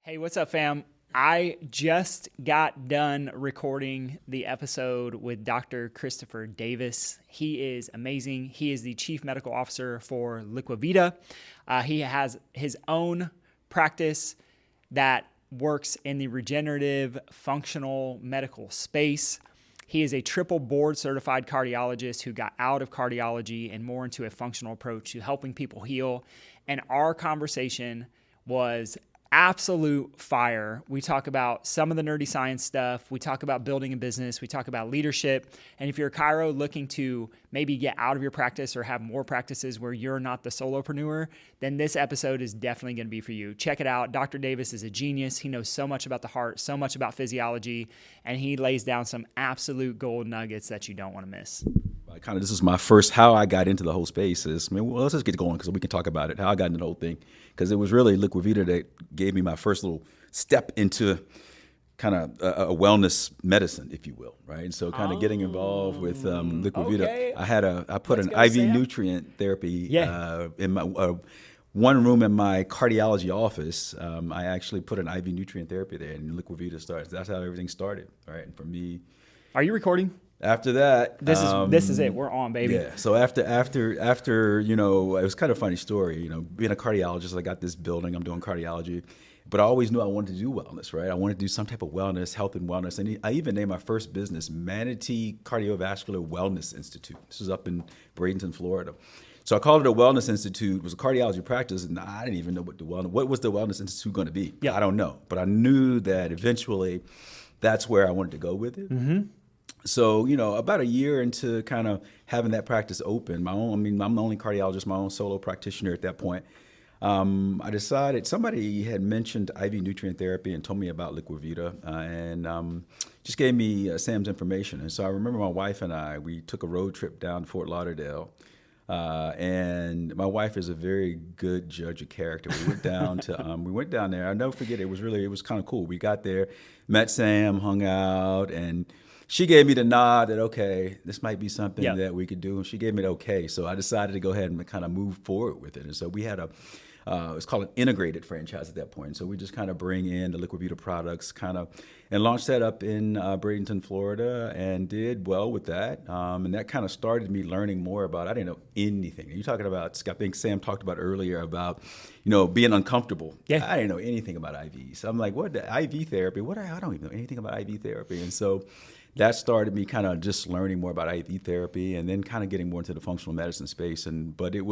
Hey, what's up, fam? I just got done recording the episode with Dr. Christopher Davis. He is amazing. He is the Chief Medical Officer for Liquivida. He has his own practice that works in the regenerative functional medical space. He is a triple board certified cardiologist who got out of cardiology and more into a functional approach to helping people heal. And our conversation was absolute fire. We talk about some of the nerdy science stuff. We talk about building a business. We talk about leadership. And if you're a chiro looking to maybe get out of your practice or have more practices where you're not the solopreneur, then this episode is definitely going to be for you. Check it out. Dr. Davis is a genius. He knows so much about the heart, so much about and he lays down some absolute gold nuggets that you don't want to miss. This is my first, how I got into the whole space is, let's just get going because we can talk about it, how I got into the whole thing. Because it was really Liquivida that gave me my first little step into kind of a wellness medicine, if you will, right? And so kind of getting involved with Liquivida. Okay. I put an IV nutrient therapy in my one room in my cardiology office. I actually put an IV nutrient therapy there, and Liquivida starts. That's how everything started, right? And for me, are you recording? After that, this is it. We're on, baby. Yeah. So after, it was kind of a funny story. Being a cardiologist, I got this building. I'm doing cardiology, but I always knew I wanted to do wellness, right? I wanted to do some type of wellness, health and wellness, and I even named my first business Manatee Cardiovascular Wellness Institute. This was up in Bradenton, Florida. So I called it a wellness institute. It was a cardiology practice, and I didn't even know what was the wellness institute going to be. Yeah. I don't know, but I knew that eventually that's where I wanted to go with it. Mm-hmm. So, about a year into kind of having that practice open, I'm the only cardiologist, my own solo practitioner at that point. I decided somebody had mentioned IV nutrient therapy and told me about Liquivida and just gave me Sam's information. And so I remember my wife and we took a road trip down to Fort Lauderdale. And my wife is a very good judge of character. We went down we went down there. I'll never forget. It was kind of cool. We got there, met Sam, hung out, and she gave me the nod that, okay, this might be something that we could do. And she gave me the okay. So I decided to go ahead and kind of move forward with it. And so we had it's called an integrated franchise at that point. So we just kind of bring in the Liquivida products and launched that up in Bradenton, Florida, and did well with that. And that kind of started me learning more about, I didn't know anything. You're talking about, I think Sam talked about earlier about, being uncomfortable. Yeah. I didn't know anything about IVs. I'm like, what, the IV therapy? I don't even know anything about IV therapy. And so that started me kind of just learning more about IV therapy and then kind of getting more into the functional medicine space. But it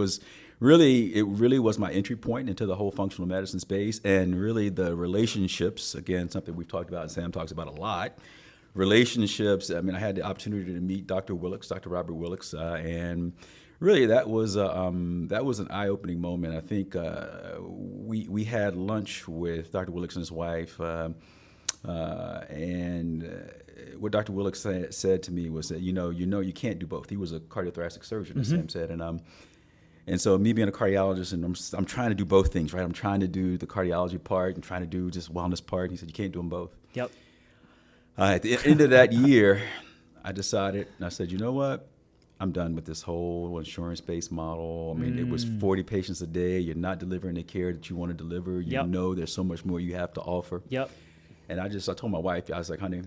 really was my entry point into the whole functional medicine space, and really the relationships, again, something we've talked about and Sam talks about a lot. Relationships, I had the opportunity to meet Dr. Robert Willix, and really that was an eye-opening moment. I think we had lunch with Dr. Willix and his wife, and what Dr. Willix said to me was that, you can't do both. He was a cardiothoracic surgeon, as Sam said. And so me being a cardiologist, and I'm trying to do both things, right? I'm trying to do the cardiology part and trying to do just wellness part. And he said, you can't do them both. Yep. At the end of that year, I decided, and I said, you know what? I'm done with this whole insurance-based model. It was 40 patients a day. You're not delivering the care that you want to deliver. You know there's so much more you have to offer. Yep. And I told my wife, I was like, honey,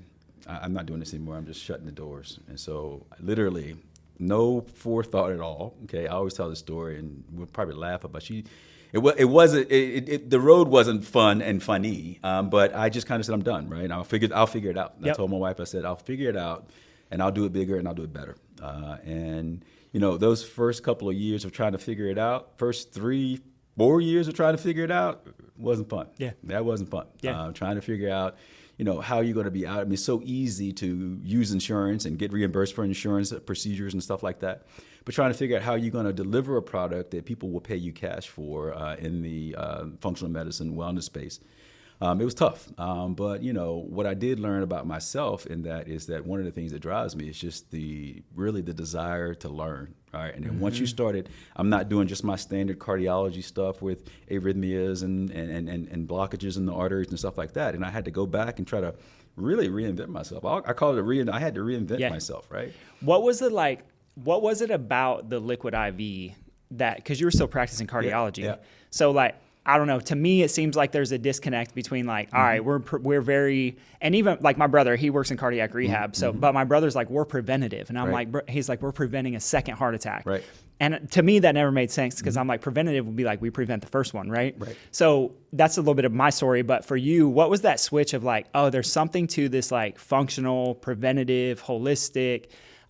I'm not doing this anymore. I'm just shutting the doors. And so literally no forethought at all. Okay, I always tell this story, and we'll probably laugh about the road wasn't fun and funny, but I just kind of said, I'm done, right? I'll figure it out. And I told my wife, I said, I'll figure it out, and I'll do it bigger, and I'll do it better. And those first couple of years of trying to figure it out, first 3-4 years of trying to figure it out, wasn't fun. Yeah, that wasn't fun. Yeah, trying to figure out, how you're going to be out. It's so easy to use insurance and get reimbursed for insurance procedures and stuff like that. But trying to figure out how you're going to deliver a product that people will pay you cash for in the functional medicine wellness space. It was tough. But, what I did learn about myself in that is that one of the things that drives me is just the desire to learn. Right. And then once you started, I'm not doing just my standard cardiology stuff with arrhythmias and blockages in the arteries and stuff like that. And I had to go back and try to really reinvent myself. I call it I had to reinvent myself. Right. What was it like? What was it about the liquid IV that, because you were still practicing cardiology. Yeah. So I don't know. To me, it seems like there's a disconnect between like, all right, we're very, and even like my brother, he works in cardiac rehab. So, but my brother's like, we're preventative. And I'm like, he's like, we're preventing a second heart attack. Right. And to me, that never made sense because I'm like, preventative would be like, we prevent the first one, right? Right. So that's a little bit of my story. But for you, what was that switch of like, oh, there's something to this like functional, preventative, holistic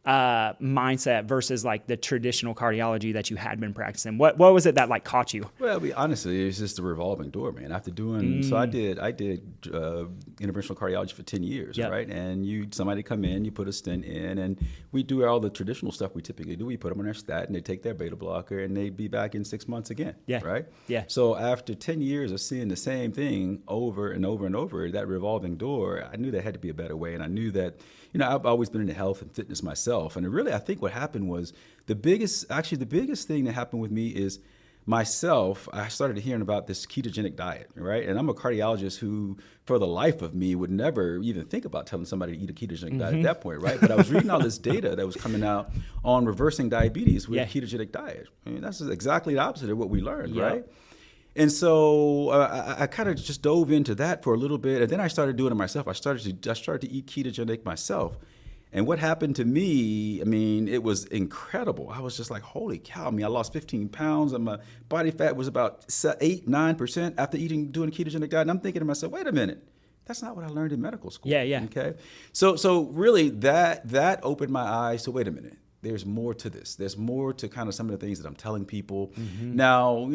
mindset versus like the traditional cardiology that you had been practicing? What was it that like caught you? Well, honestly, it's just a revolving door, man. After doing, so I did interventional cardiology for 10 years, right? And somebody come in, you put a stent in, and we do all the traditional stuff we typically do. We put them on their statin, they take their beta blocker, and they'd be back in 6 months again, right? Yeah. So after 10 years of seeing the same thing over and over and over, that revolving door, I knew there had to be a better way, and I knew that, I've always been into health and fitness myself, and really, I think what happened was the biggest thing that happened with me is myself. I started hearing about this ketogenic diet, right? And I'm a cardiologist who, for the life of me, would never even think about telling somebody to eat a ketogenic diet at that point, right? But I was reading all this data that was coming out on reversing diabetes with a ketogenic diet. I mean, that's exactly the opposite of what we learned, right? And so I kind of just dove into that for a little bit, and then I started doing it myself. I started to eat ketogenic myself. And what happened to me, I mean, it was incredible. I was just like, holy cow. I mean, I lost 15 pounds and my body fat was about 8-9% after doing a ketogenic diet. And I'm thinking to myself, wait a minute, that's not what I learned in medical school. Yeah. Okay. So really that opened my eyes to, wait a minute. There's more to this. There's more to kind of some of the things that I'm telling people. Now,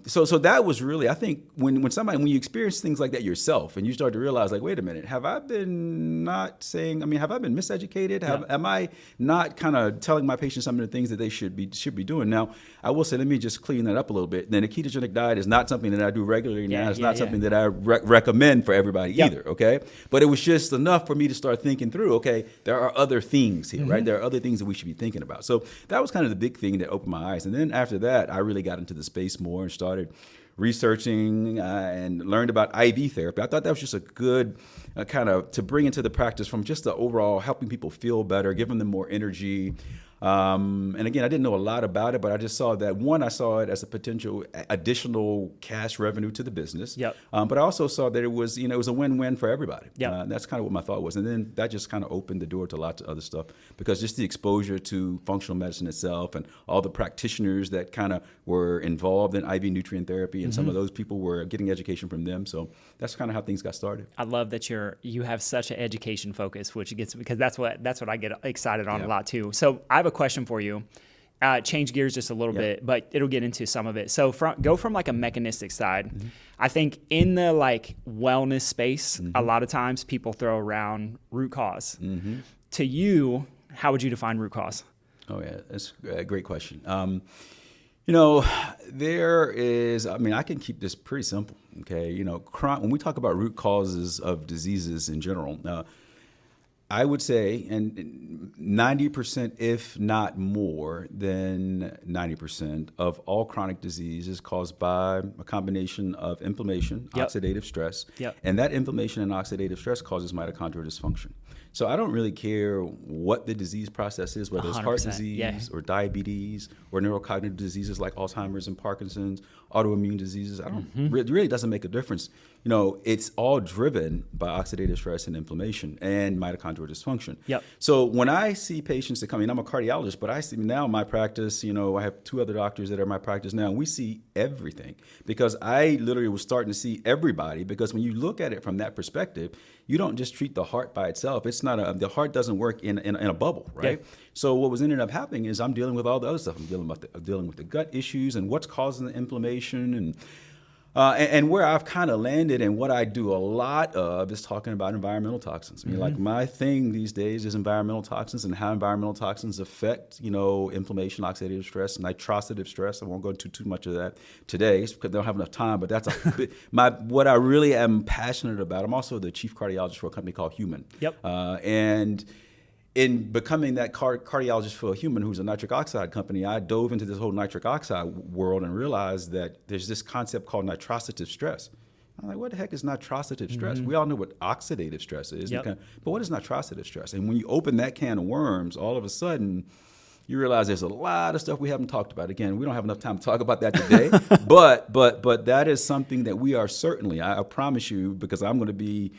so that was really, I think when you experience things like that yourself and you start to realize like, wait a minute, have I been miseducated? Am I not kind of telling my patients some of the things that they should be doing? Now, I will say, let me just clean that up a little bit. Then a ketogenic diet is not something that I do regularly now. It's not something that I recommend for everybody either, okay? But it was just enough for me to start thinking through, okay, there are other things here, right? There are other things that we should be thinking about. So that was kind of the big thing that opened my eyes. And then after that, I really got into the space more and started researching and learned about IV therapy. I thought that was just a good kind of to bring into the practice from just the overall helping people feel better, giving them more energy. And again, I didn't know a lot about it, but I just saw that I saw it as a potential additional cash revenue to the business. But I also saw that it was a win-win for everybody. That's kind of what my thought was. And then that just kind of opened the door to lots of other stuff because just the exposure to functional medicine itself and all the practitioners that kind of were involved in IV nutrient therapy and some of those people were getting education from them. So that's kind of how things got started. I love that you have such an education focus, because that's what I get excited on a lot too. So I have a question for you. Change gears just a little bit, but it'll get into some of it. So go from like a mechanistic side. I think in the like wellness space, a lot of times people throw around root cause. To you, how would you define root cause? Oh yeah, that's a great question. There is, I can keep this pretty simple. Okay, when we talk about root causes of diseases in general, I would say, and 90%, if not more than 90% of all chronic disease is caused by a combination of inflammation, oxidative stress, and that inflammation and oxidative stress causes mitochondrial dysfunction. So I don't really care what the disease process is, whether it's heart disease or diabetes or neurocognitive diseases like Alzheimer's and Parkinson's, autoimmune diseases. It really doesn't make a difference. It's all driven by oxidative stress and inflammation and mitochondrial dysfunction. So when I see patients that come in, I'm a cardiologist, but I see now in my practice, I have 2 other doctors that are in my practice now, and we see everything because I literally was starting to see everybody because when you look at it from that perspective, you don't just treat the heart by itself. It's not the heart doesn't work in a bubble, right? So what was ended up happening is I'm dealing with all the other stuff. I'm dealing with the gut issues and what's causing the inflammation and where I've kind of landed and what I do a lot of is talking about environmental toxins. Like my thing these days is environmental toxins and how environmental toxins affect, inflammation, oxidative stress, nitrosative stress. I won't go into too much of that today because I don't have enough time, but that's what I really am passionate about. I'm also the chief cardiologist for a company called HumanN. And in becoming that cardiologist for HumanN, who's a nitric oxide company, I dove into this whole nitric oxide world and realized that there's this concept called nitrosative stress. I'm like, what the heck is nitrosative stress? We all know what oxidative stress is, but what is nitrosative stress? And when you open that can of worms, all of a sudden, you realize there's a lot of stuff we haven't talked about. Again, we don't have enough time to talk about that today, but that is something that we are certainly, I promise you, because I'm going to be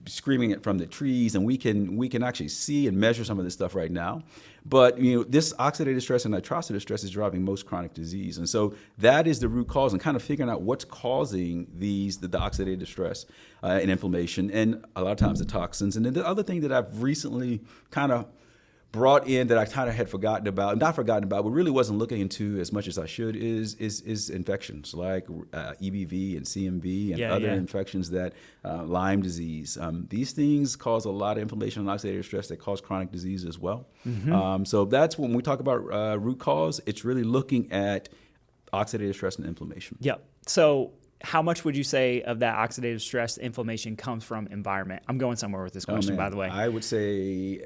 screaming it from the trees, and we can actually see and measure some of this stuff right now. But this oxidative stress and nitrosative stress is driving most chronic disease, and so that is the root cause, and kind of figuring out what's causing the oxidative stress and inflammation, and a lot of times the toxins. And then the other thing that I've recently kind of brought in that I kind of had not forgotten about, but really wasn't looking into as much as I should is infections like EBV and CMV and other infections that Lyme disease. These things cause a lot of inflammation and oxidative stress that cause chronic disease as well. So that's when we talk about root cause, it's really looking at oxidative stress and inflammation. Yep. So how much would you say of that oxidative stress inflammation comes from environment? I'm going somewhere with this question, by the way. I would say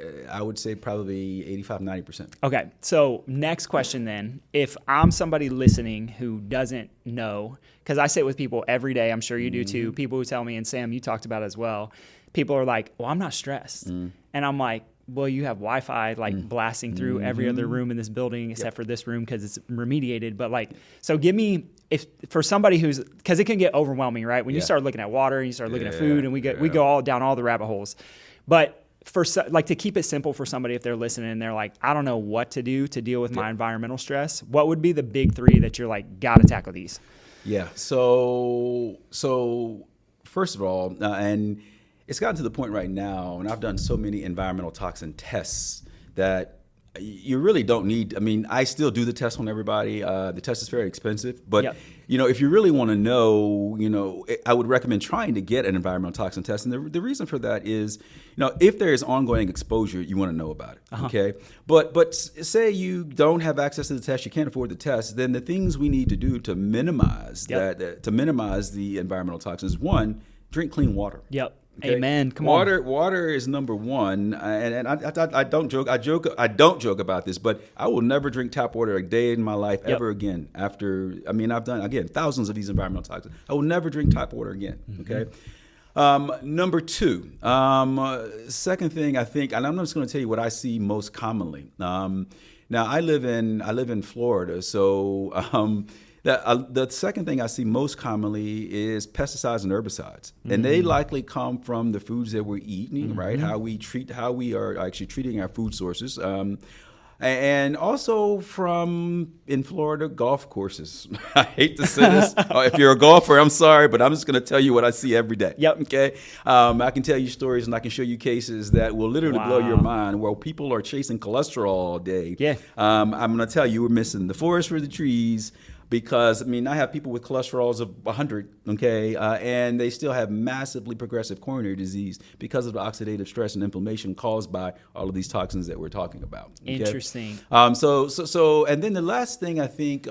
probably 85-90%. Okay. So next question then, if I'm somebody listening who doesn't know, because I sit with people every day, I'm sure you do too, people who tell me, and Sam, you talked about it as well, people are like, well, I'm not stressed. And I'm like, well, you have Wi-Fi blasting through every other room in this building except for this room because it's remediated. But so give me, if for somebody who's, because it can get overwhelming, right? When you start looking at water and you start looking at food, and we go all down all the rabbit holes. But for to keep it simple for somebody, if they're listening and they're like, I don't know what to do to deal with my environmental stress, what would be the big three that you're like, got to tackle these? Yeah. So first of all, and it's gotten to the point right now, and I've done so many environmental toxin tests that you really don't need. I mean, I still do the test on everybody. The test is very expensive, but if you really want to know, I would recommend trying to get an environmental toxin test. And the reason for that is, if there is ongoing exposure, you want to know about it. Okay, but say you don't have access to the test, you can't afford the test, then the things we need to do to minimize to minimize the environmental toxins, one, drink clean water. Okay? Amen. Come on. Water is number one, and I don't joke. I don't joke about this, but I will never drink tap water a day in my life ever again. I've done again thousands of these environmental toxins. I will never drink tap water again. Okay. Number two, second thing I think, and I'm just going to tell you what I see most commonly. Now I live in Florida, so. The second thing I see most commonly is pesticides and herbicides, and they likely come from the foods that we're eating, right? How we are actually treating our food sources, and also from, in Florida, golf courses. I hate to say this. If you're a golfer, I'm sorry, but I'm just going to tell you what I see every day. Okay. I can tell you stories and I can show you cases that will literally blow your mind, where people are chasing cholesterol all day. I'm going to tell you, we're missing the forest for the trees. Because, I have people with cholesterols of 100, okay, and they still have massively progressive coronary disease because of the oxidative stress and inflammation caused by all of these toxins that we're talking about. Okay? Interesting. So, and then the last thing I think,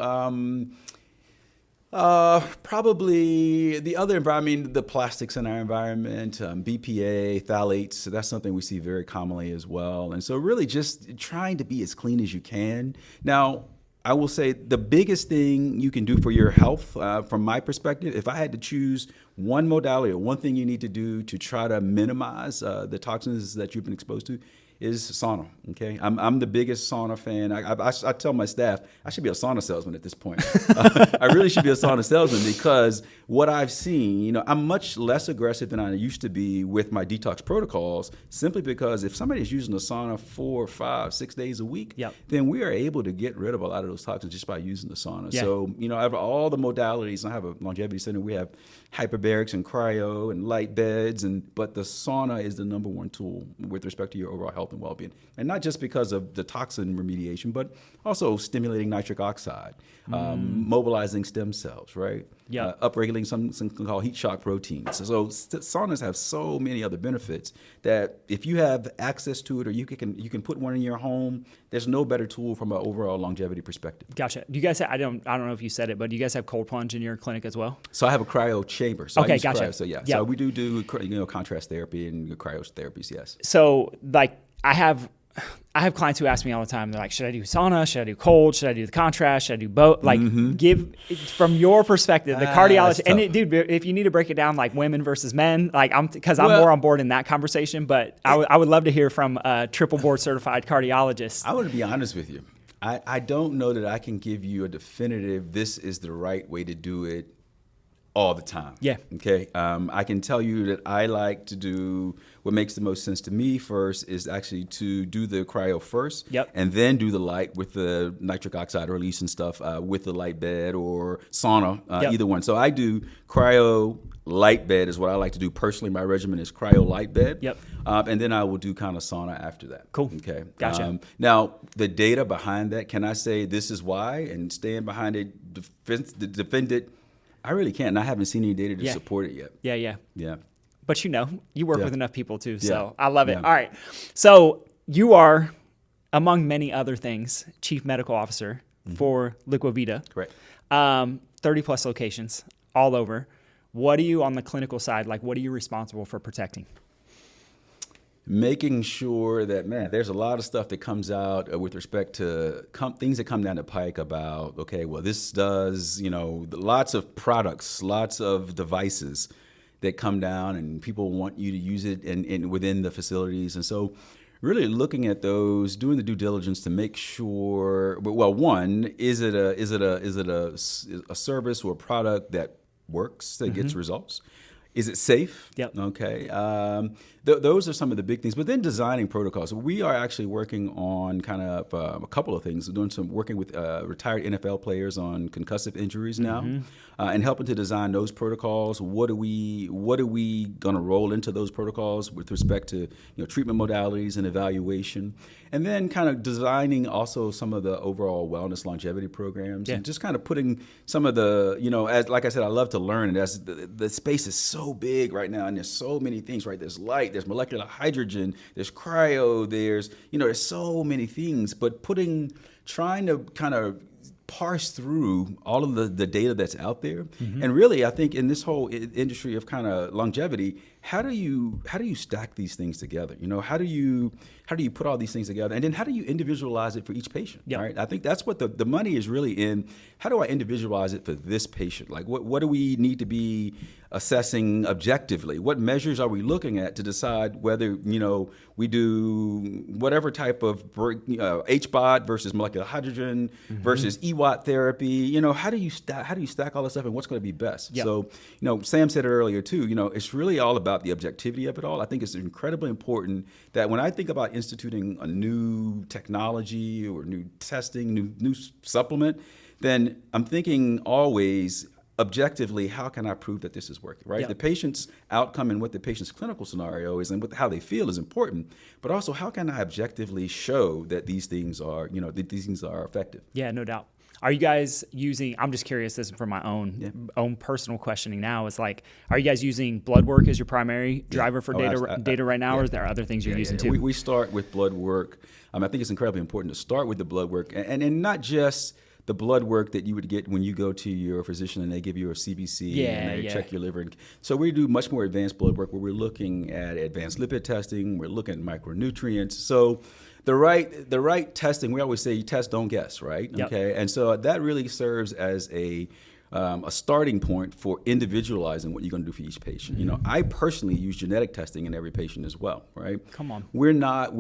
probably the other environment, the plastics in our environment, BPA, phthalates, so that's something we see very commonly as well. And so really just trying to be as clean as you can. Now, I will say the biggest thing you can do for your health, from my perspective, if I had to choose one modality or one thing you need to do to try to minimize the toxins that you've been exposed to, is sauna. Okay, I'm the biggest sauna fan. I tell my staff I should be a sauna salesman at this point. I really should be a sauna salesman, because what I've seen, I'm much less aggressive than I used to be with my detox protocols, simply because if somebody is using a sauna 4, 5, 6 days a week, then we are able to get rid of a lot of those toxins just by using the sauna. So, I have all the modalities. I have a longevity center. We have hyperbarics and cryo and light beds, but the sauna is the number one tool with respect to your overall health and well-being. And not just because of the toxin remediation, but also stimulating nitric oxide, mobilizing stem cells, right? Upregulating something called heat shock proteins. So saunas have so many other benefits that if you have access to it, or you can put one in your home, there's no better tool from an overall longevity perspective. Gotcha. Do you guys have, I don't know if you said it, but do you guys have cold plunge in your clinic as well? So I have a cryo chamber. So okay, gotcha. Cryo, so we do contrast therapy and cryotherapy, yes. So I have clients who ask me all the time, they're like, should I do sauna? Should I do cold? Should I do the contrast? Should I do both? Give, from your perspective, the cardiologist, and dude, if you need to break it down like women versus men, because I'm more on board in that conversation, but I would love to hear from a triple board certified cardiologist. I want to be honest with you. I don't know that I can give you a definitive, this is the right way to do it all the time. Yeah. Okay. I can tell you that I like to do what makes the most sense to me first is actually to do the cryo first. Yep. And then do the light with the nitric oxide release and stuff with the light bed or sauna, Yep. either one. So I do cryo light bed is what I like to do personally. My regimen is cryo light bed. Yep. And then I will do kind of sauna after that. Cool. Okay. Gotcha. Now, the data behind that, can I say this is why and stand behind it, defend it? I really can't. And I haven't seen any data to support it yet. Yeah. Yeah. But you work with enough people too, so Yeah. I love it. Yeah. All right. So you are, among many other things, Chief Medical Officer for Liquivida. Correct. 30 plus locations all over. What are you on the clinical side? Like, what are you responsible for protecting? Making sure that, man, there's a lot of stuff that comes out with respect to things that come down the pike about, okay, well, this does, lots of products, lots of devices that come down and people want you to use it in within the facilities. And so really looking at those, doing the due diligence to make sure, well, one, is it a service or a product that works, that gets results? Is it safe? Yep. Okay. Those are some of the big things. But then designing protocols. We are actually working on kind of a couple of things. We're working with retired NFL players on concussive injuries now, and helping to design those protocols. What are we going to roll into those protocols with respect to treatment modalities and evaluation, and then kind of designing also some of the overall wellness longevity programs, and just kind of putting some of the as like I said, I love to learn, and as the space is so big right now, and there's so many things, right? There's light, there's molecular hydrogen, there's cryo, there's there's so many things, but trying to kind of parse through all of the data that's out there. And really, I think in this whole industry of kind of longevity, how do you stack these things together? How do you put all these things together, and then how do you individualize it for each patient? Yep. Right? I think that's what the money is really in. How do I individualize it for this patient? Like what do we need to be assessing objectively? What measures are we looking at to decide whether we do whatever type of HBOT versus molecular hydrogen versus EWAT therapy? How do you stack all this stuff, and what's going to be best? Yep. So Sam said it earlier too. It's really all about the objectivity of it all. I think it's incredibly important that when I think about instituting a new technology or new testing, new supplement, then I'm thinking always objectively, how can I prove that this is working, right? Yep. The patient's outcome and what the patient's clinical scenario is and how they feel is important, but also how can I objectively show that these things are, that these things are effective? Yeah, no doubt. Are you guys using, I'm just curious, this is for my own personal questioning now, is like, are you guys using blood work as your primary driver for data right now, or is there other things you're using too? We start with blood work. I think it's incredibly important to start with the blood work, and not just the blood work that you would get when you go to your physician and they give you a CBC and they check your liver. So we do much more advanced blood work where we're looking at advanced lipid testing, we're looking at micronutrients. So the right testing, we always say you test, don't guess, right? Yep. Okay, and so that really serves as a starting point for individualizing what you're going to do for each patient. I personally use genetic testing in every patient as well, right? Come on. We're not,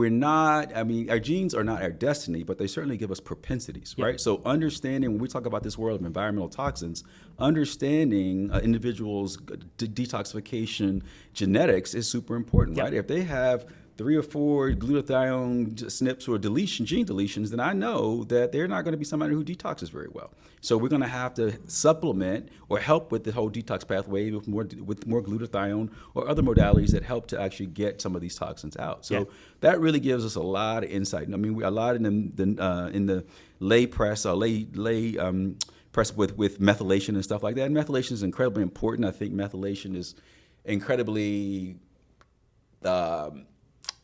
our genes are not our destiny, but they certainly give us propensities, right? So understanding, when we talk about this world of environmental toxins, understanding individuals' detoxification genetics is super important, right? If they have 3 or 4 glutathione SNPs or gene deletions, then I know that they're not going to be somebody who detoxes very well. So we're going to have to supplement or help with the whole detox pathway with more glutathione or other modalities that help to actually get some of these toxins out. So that really gives us a lot of insight. A lot in the lay press, press with methylation and stuff like that. And methylation is incredibly important. I think methylation is incredibly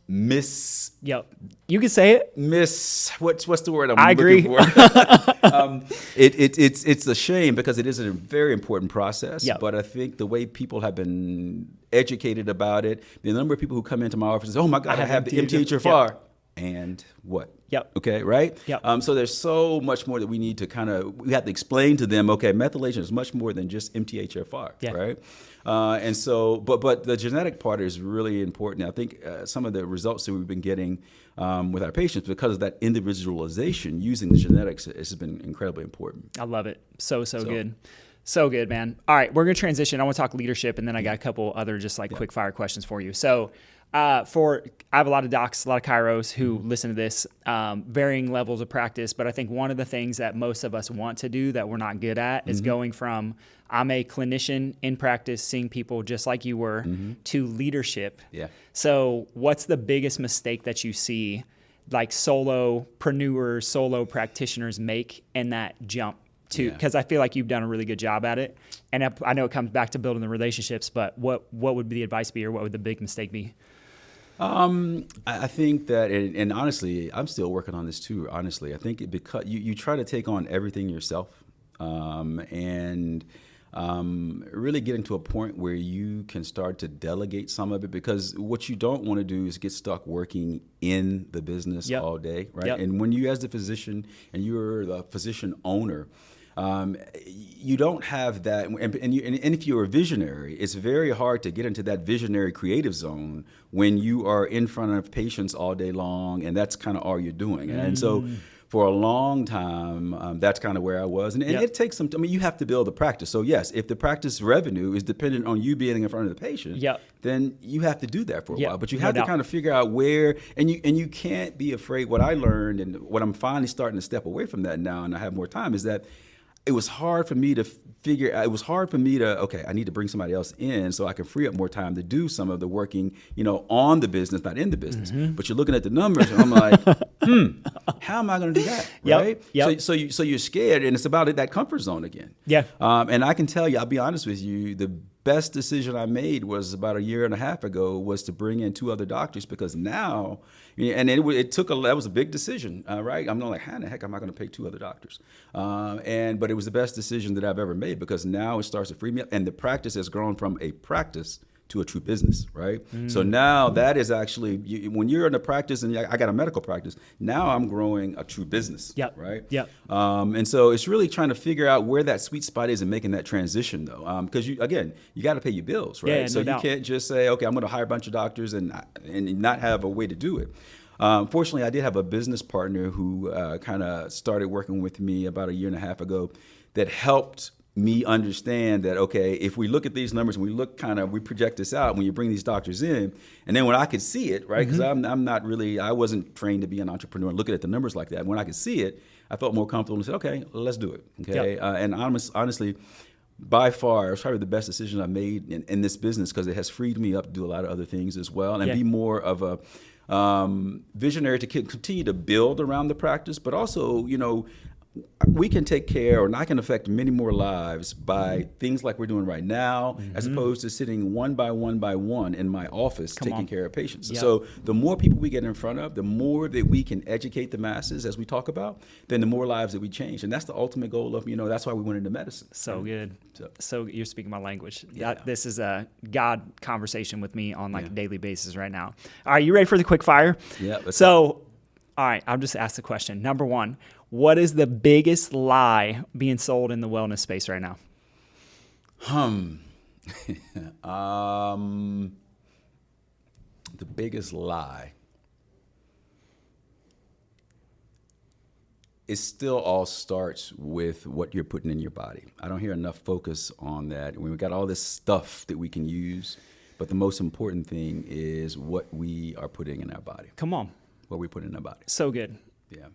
you can say it. What's the word I'm I agree. looking for? It's a shame because it is a very important process. But I think the way people have been educated about it, the number of people who come into my office and say, "Oh my God, I have the MTHFR," and what? Okay, right? So there's so much more that we need to we have to explain to them, okay, methylation is much more than just MTHFR, right? And so, but the genetic part is really important. I think some of the results that we've been getting with our patients, because of that individualization using the genetics, has been incredibly important. I love it. So good. So good, man. All right, we're going to transition. I want to talk leadership, and then I got a couple other just like quick fire questions for you. So I have a lot of docs, a lot of chiros who listen to this, varying levels of practice. But I think one of the things that most of us want to do that we're not good at is going from I'm a clinician in practice, seeing people just like you were, to leadership. Yeah. So what's the biggest mistake that you see like solopreneurs, solo practitioners make in that jump? Because I feel like you've done a really good job at it. And I know it comes back to building the relationships, but what would the advice be, or what would the big mistake be? I think that, and honestly, I'm still working on this too, honestly. I think because you try to take on everything yourself, and really getting to a point where you can start to delegate some of it, because what you don't want to do is get stuck working in the business all day, right? And when you, as the physician, and you're the physician owner, you don't have that, and if you're a visionary, it's very hard to get into that visionary creative zone when you are in front of patients all day long, and that's kind of all you're doing. And so for a long time, that's kind of where I was. And it takes some, you have to build a practice. So yes, if the practice revenue is dependent on you being in front of the patient, then you have to do that for a while. But you have to kind of figure out where, and you can't be afraid. What I learned, and what I'm finally starting to step away from that now, and I have more time, is that it was hard for me to okay, I need to bring somebody else in so I can free up more time to do some of the working, on the business, not in the business. But you're looking at the numbers, and I'm like, how am I going to do that? Right? So you're scared, and it's about that comfort zone again. And I can tell you, I'll be honest with you, the best decision I made was about 1.5 years ago, was to bring in 2 other doctors, because now, and that was a big decision, right? I'm not like, how the heck am I going to pay 2 other doctors? But it was the best decision that I've ever made, because now it starts to free me up, and the practice has grown from a practice to a true business, right? So now that is actually, when you're in a practice, and I got a medical practice, now I'm growing a true business, right? And so it's really trying to figure out where that sweet spot is and making that transition, though, because you got to pay your bills, right? So you can't just say, okay, I'm going to hire a bunch of doctors and not have a way to do it. Fortunately, I did have a business partner who kind of started working with me about 1.5 years ago that helped me understand that, okay, if we look at these numbers and we project this out when you bring these doctors in, and then when I could see it, right, because I wasn't trained to be an entrepreneur looking at the numbers like that. When I could see it, I felt more comfortable and said, okay, let's do it, okay? And honestly, by far, it was probably the best decision I made in this business, because it has freed me up to do a lot of other things as well, and be more of a visionary to continue to build around the practice, but also, we can take care, and I can affect many more lives by things like we're doing right now, as opposed to sitting one by one in my office taking care of patients. So the more people we get in front of, the more that we can educate the masses, as we talk about, then the more lives that we change. And that's the ultimate goal of, that's why we went into medicine. So good. So you're speaking my language. This is a God conversation with me on a daily basis right now. All right, you ready for the quick fire? All right, I'll just ask the question. Number 1, what is the biggest lie being sold in the wellness space right now? The biggest lie. It still all starts with what you're putting in your body. I don't hear enough focus on that. We've got all this stuff that we can use, but the most important thing is what we are putting in our body. Come on. What we put in our body. So good. Yeah.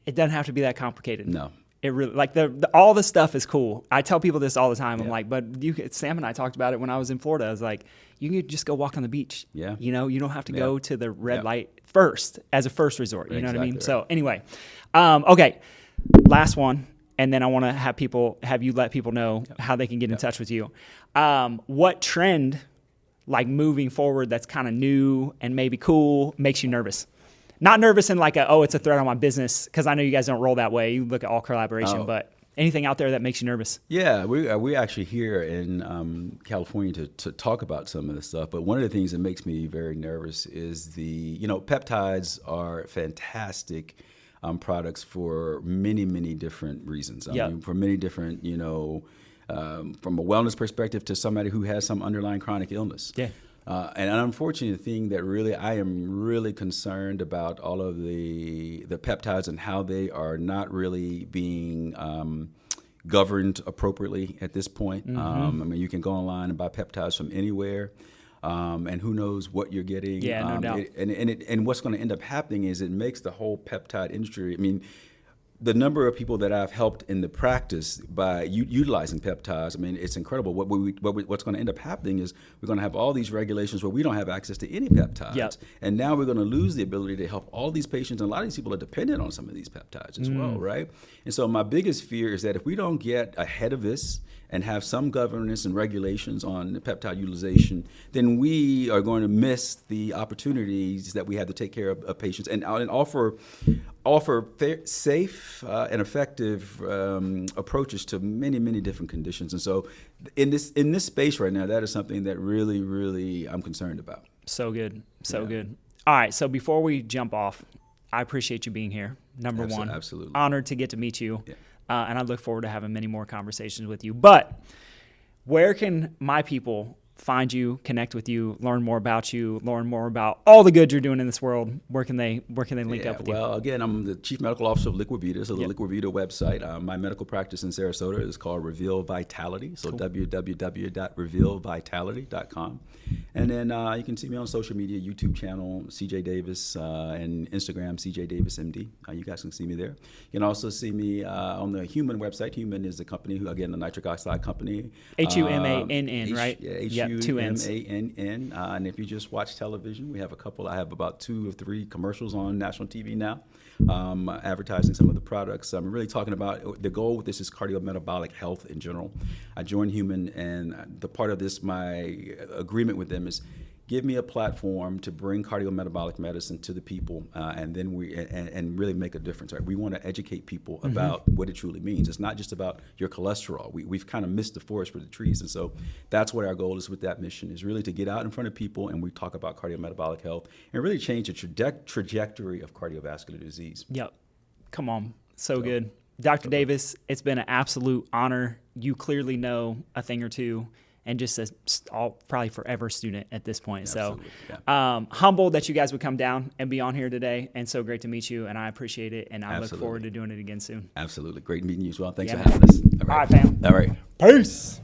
It doesn't have to be that complicated. No. It really, like all the stuff is cool. I tell people this all the time. I'm like, but Sam and I talked about it when I was in Florida. I was like, you can just go walk on the beach. Yeah. You don't have to go to the red light first as a first resort. You know what I mean? Right. So anyway, okay, last one. And then I want to have you let people know how they can get in touch with you. What trend, like moving forward, that's kind of new and maybe cool, makes you nervous? Not nervous in like it's a threat on my business, because I know you guys don't roll that way. You look at all collaboration, but anything out there that makes you nervous? Yeah, we're actually here in California to talk about some of this stuff. But one of the things that makes me very nervous is peptides are fantastic products for many, many different reasons. I mean, for many different, from a wellness perspective to somebody who has some underlying chronic illness. Yeah. And an unfortunate thing that really I am really concerned about all of the peptides and how they are not really being governed appropriately at this point. I mean, you can go online and buy peptides from anywhere. And who knows what you're getting. Yeah, no doubt. And what's going to end up happening is it makes the whole peptide industry, I mean, the number of people that I've helped in the practice by utilizing peptides, I mean, it's incredible. What's going to end up happening is we're going to have all these regulations where we don't have access to any peptides. Yep. And now we're going to lose the ability to help all these patients. And a lot of these people are dependent on some of these peptides as well, right? And so my biggest fear is that if we don't get ahead of this and have some governance and regulations on the peptide utilization, then we are going to miss the opportunities that we have to take care of patients and offer safe and effective approaches to many, many different conditions. And so in this space right now, that is something that really, really I'm concerned about. So good. So good. All right. So before we jump off, I appreciate you being here. Number one. Absolutely. Honored to get to meet you. Yeah. And I look forward to having many more conversations with you. But where can my people find you, connect with you, learn more about you, learn more about all the good you're doing in this world? Where can they link up with you? Well, again, I'm the Chief Medical Officer of Liquivida, so the Liquivida website. My medical practice in Sarasota is called Reveal Vitality, so www.revealvitality.com. And then you can see me on social media, YouTube channel, CJ Davis, and Instagram, CJ Davis MD. You guys can see me there. You can also see me on the HumanN website. HumanN is the company, who, again, the nitric oxide company. HumanN, right? Yeah, HumanN. And if you just watch television, I have about 2 or 3 commercials on national TV now, advertising some of the products. I'm really talking about the goal with this is cardiometabolic health in general. I joined HumanN, and the part of this, my agreement with them is give me a platform to bring cardiometabolic medicine to the people, and then and really make a difference. Right? We want to educate people about what it truly means. It's not just about your cholesterol. We've kind of missed the forest for the trees, and so that's what our goal is with that mission, is really to get out in front of people and we talk about cardiometabolic health and really change the trajectory of cardiovascular disease. Yep. Come on. So good. Dr. Davis, it's been an absolute honor. You clearly know a thing or two, and just probably forever student at this point. Absolutely, so humbled that you guys would come down and be on here today, and so great to meet you, and I appreciate it, and I look forward to doing it again soon. Absolutely. Great meeting you as well. Thanks for having us. All right, fam. All right. Peace.